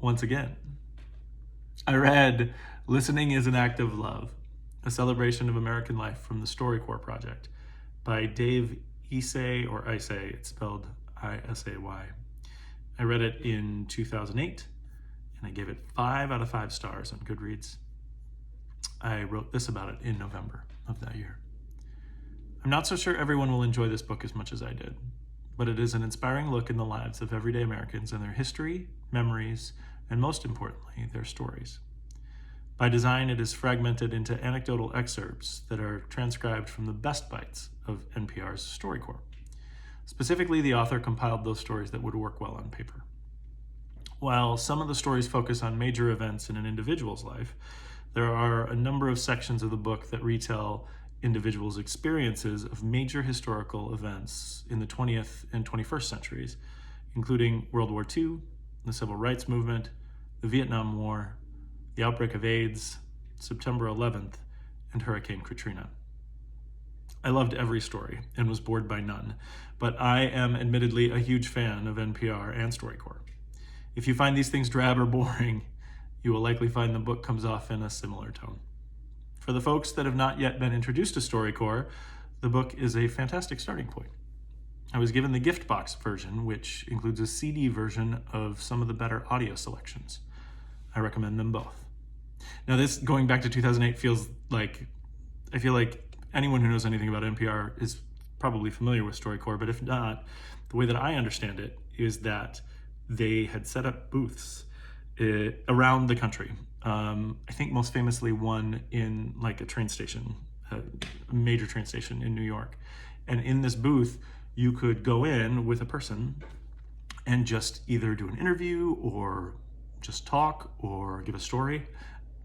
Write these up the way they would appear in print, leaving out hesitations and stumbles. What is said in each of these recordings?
once again. I read Listening is an Act of Love, a celebration of American life from the Storycorps project by Dave Isay, or Isay, it's spelled I-S-A-Y. I read it in 2008, and I gave it 5 out of 5 stars on Goodreads. I wrote this about it in November of that year. I'm not so sure everyone will enjoy this book as much as I did, but it is an inspiring look in the lives of everyday Americans and their history, memories, and most importantly, their stories. By design, it is fragmented into anecdotal excerpts that are transcribed from the best bites of NPR's Storycorps. Specifically, the author compiled those stories that would work well on paper. While some of the stories focus on major events in an individual's life, there are a number of sections of the book that retell individuals' experiences of major historical events in the 20th and 21st centuries, including World War II, the Civil Rights Movement, the Vietnam War, the outbreak of AIDS, September 11th, and Hurricane Katrina. I loved every story and was bored by none, but I am admittedly a huge fan of NPR and Storycorps. If you find these things drab or boring, you will likely find the book comes off in a similar tone. For the folks that have not yet been introduced to Storycorps, the book is a fantastic starting point. I was given the gift box version, which includes a CD version of some of the better audio selections. I recommend them both. Now this, going back to 2008, I feel like anyone who knows anything about NPR is probably familiar with Storycorps, but if not, the way that I understand it is that they had set up booths around the country. I think most famously one in like a train station, a major train station in New York. And in this booth, you could go in with a person and just either do an interview or just talk or give a story,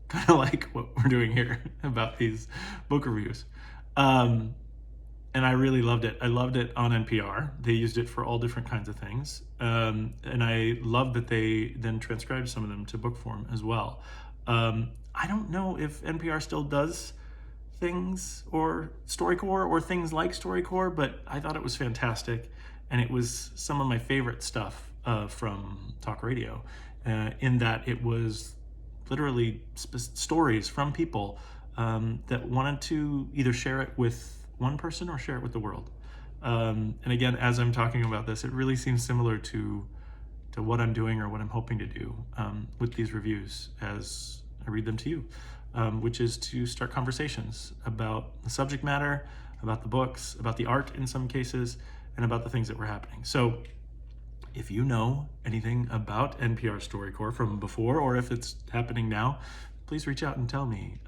kind of like what we're doing here about these book reviews. And I really loved it. I loved it on NPR. They used it for all different kinds of things. And I loved that they then transcribed some of them to book form as well. I don't know if NPR still does things or Storycorps or things like Storycorps, but I thought it was fantastic. And it was some of my favorite stuff from talk radio, in that it was literally stories from people that wanted to either share it with one person or share it with the world. And again, as I'm talking about this, it really seems similar to what I'm doing or what I'm hoping to do with these reviews as I read them to you, which is to start conversations about the subject matter, about the books, about the art in some cases, and about the things that were happening. So if you know anything about NPR Storycorps from before, or if it's happening now, please reach out and tell me.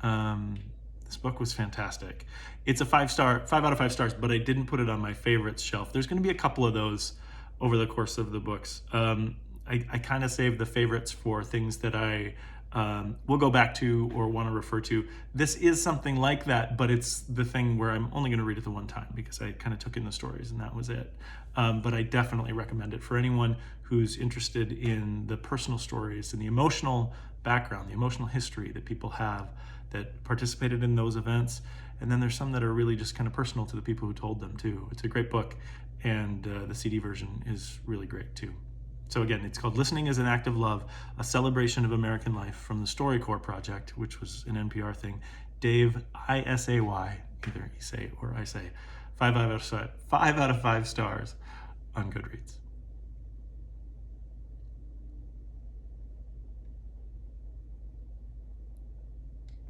This book was fantastic. It's a 5 out of 5 stars, but I didn't put it on my favorites shelf. There's going to be a couple of those over the course of the books. I kind of saved the favorites for things that I will go back to or want to refer to. This is something like that, but it's the thing where I'm only going to read it the one time because I kind of took in the stories and that was it. But I definitely recommend it for anyone who's interested in the personal stories and the emotional background, the emotional history that people have that participated in those events. And then there's some that are really just kind of personal to the people who told them too. It's a great book, and the CD version is really great too. So again, it's called Listening is an Act of Love, a celebration of American life from the Storycorps project, which was an NPR thing. Dave Isay, either Isay or Isay, 5 out of 5 stars on Goodreads.